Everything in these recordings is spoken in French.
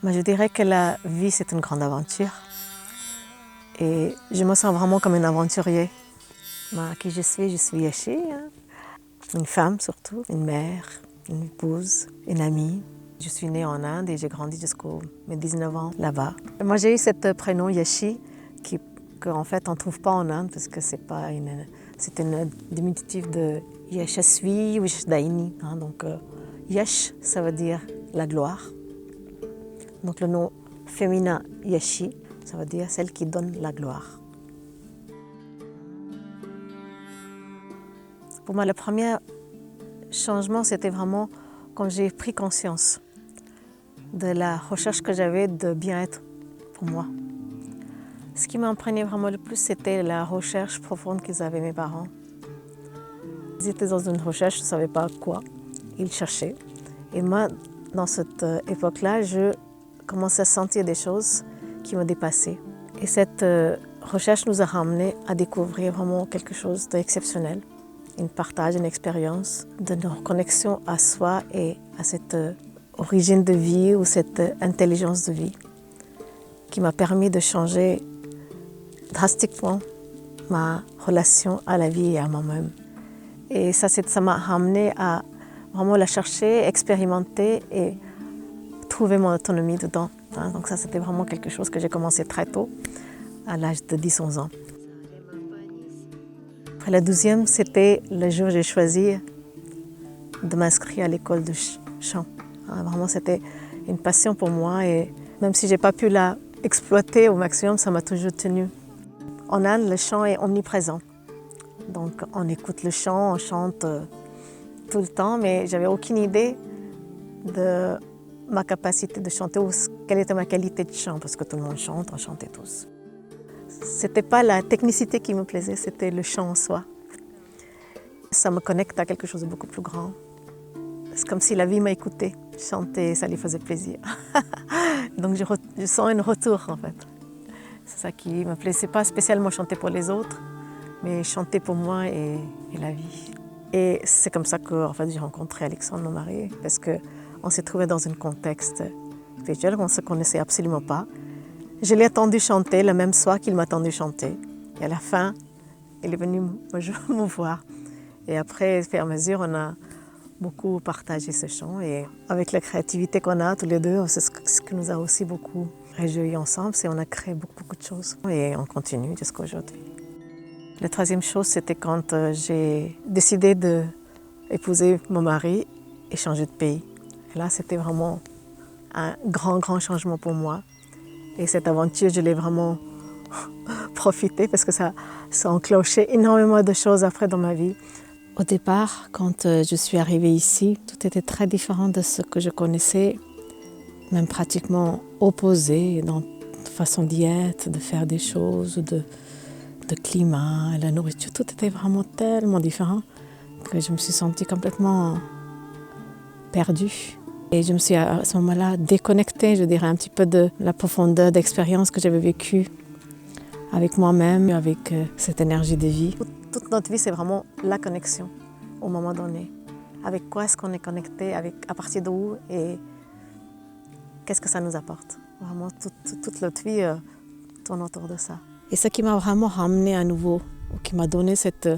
Je dirais que la vie, c'est une grande aventure. Et je me sens vraiment comme un aventurier. Qui je suis Yashi, une femme surtout, une mère, une épouse, une amie. Je suis née en Inde et j'ai grandi jusqu'à mes 19 ans là-bas. Moi, j'ai eu ce prénom Yashi qu'en fait on ne trouve pas en Inde parce que c'est une diminutif de Yashasvi ou Yashdaini. Donc Yash, ça veut dire la gloire. Donc le nom féminin Yashi, ça veut dire celle qui donne la gloire. Pour moi, le premier changement, c'était vraiment quand j'ai pris conscience de la recherche que j'avais de bien-être pour moi. Ce qui m'impressionnait vraiment le plus, c'était la recherche profonde qu'ils avaient mes parents. Ils étaient dans une recherche, je ne savais pas quoi. Ils cherchaient. Et moi, dans cette époque-là, je commençais à sentir des choses qui me dépassaient. Et cette recherche nous a ramenés à découvrir vraiment quelque chose d'exceptionnel. Un partage, une expérience de nos connexions à soi et à cette origine de vie ou cette intelligence de vie qui m'a permis de changer drastiquement ma relation à la vie et à moi-même. Et ça m'a ramené à vraiment la chercher, expérimenter et trouver mon autonomie dedans. Donc ça, c'était vraiment quelque chose que j'ai commencé très tôt, à l'âge de 10-11 ans. Après la 12e, c'était le jour où j'ai choisi de m'inscrire à l'école de chant. Vraiment, c'était une passion pour moi et même si je n'ai pas pu la exploiter au maximum, ça m'a toujours tenue. En Inde, le chant est omniprésent. Donc on écoute le chant, on chante tout le temps, mais je n'avais aucune idée de ma capacité de chanter ou quelle était ma qualité de chant, parce que tout le monde chante, on chantait tous. C'était pas la technicité qui me plaisait, c'était le chant en soi. Ça me connecte à quelque chose de beaucoup plus grand. C'est comme si la vie m'a écouté. Chanter, ça lui faisait plaisir. Donc je sens un retour en fait. C'est ça qui me plaisait. C'est pas spécialement chanter pour les autres, mais chanter pour moi et la vie. Et c'est comme ça que en fait, j'ai rencontré Alexandre, mon mari, parce qu'on s'est trouvés dans un contexte spirituel, on ne se connaissait absolument pas. Je l'ai entendu chanter le même soir qu'il m'a entendu chanter. Et à la fin, il est venu me voir. Et après, au fur et à mesure, on a beaucoup partagé ce chant. Et avec la créativité qu'on a tous les deux, c'est ce qui nous a aussi beaucoup réjouis ensemble. C'est qu'on a créé beaucoup de choses. Et on continue jusqu'à aujourd'hui. La troisième chose, c'était quand j'ai décidé d'épouser mon mari et changer de pays. Et là, c'était vraiment un grand changement pour moi. Et cette aventure, je l'ai vraiment profité parce que ça a enclenché énormément de choses après dans ma vie. Au départ, quand je suis arrivée ici, tout était très différent de ce que je connaissais, même pratiquement opposé dans la façon d'y être, de faire des choses, de climat, la nourriture. Tout était vraiment tellement différent que je me suis sentie complètement perdue. Et je me suis à ce moment-là déconnectée, je dirais, un petit peu de la profondeur d'expérience que j'avais vécue avec moi-même, avec cette énergie de vie. Toute notre vie, c'est vraiment la connexion au moment donné. Avec quoi est-ce qu'on est connecté, à partir d'où et qu'est-ce que ça nous apporte. Vraiment, toute notre vie tourne autour de ça. Et ce qui m'a vraiment ramenée à nouveau, ou qui m'a donné cet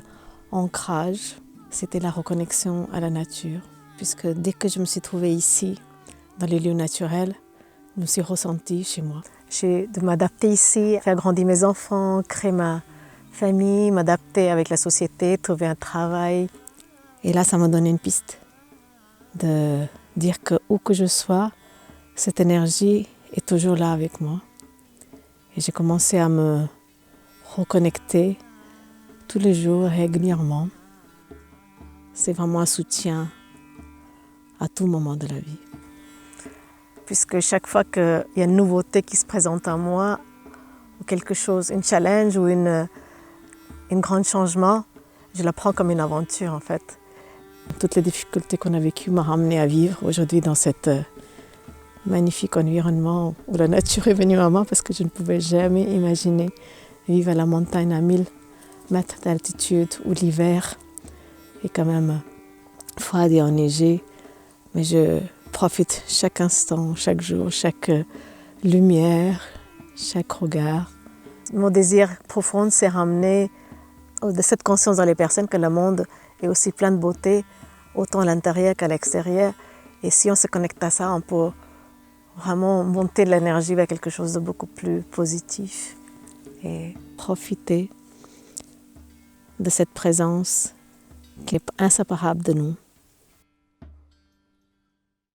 ancrage, c'était la reconnexion à la nature. Puisque dès que je me suis trouvée ici, dans les lieux naturels, je me suis ressentie chez moi. J'ai de m'adapter ici, faire grandir mes enfants, créer ma famille, m'adapter avec la société, trouver un travail. Et là, ça m'a donné une piste de dire que où que je sois, cette énergie est toujours là avec moi. Et j'ai commencé à me reconnecter tous les jours, régulièrement. C'est vraiment un soutien à tout moment de la vie. Puisque chaque fois qu'il y a une nouveauté qui se présente à moi, ou quelque chose, un challenge ou un grand changement, je la prends comme une aventure en fait. Toutes les difficultés qu'on a vécues m'ont ramené à vivre aujourd'hui dans cet magnifique environnement où la nature est venue à moi parce que je ne pouvais jamais imaginer vivre à la montagne à 1000 mètres d'altitude où l'hiver est quand même froid et enneigé. Mais je profite chaque instant, chaque jour, chaque lumière, chaque regard. Mon désir profond, c'est ramener de cette conscience dans les personnes que le monde est aussi plein de beauté, autant à l'intérieur qu'à l'extérieur. Et si on se connecte à ça, on peut vraiment monter de l'énergie vers quelque chose de beaucoup plus positif et profiter de cette présence qui est inséparable de nous.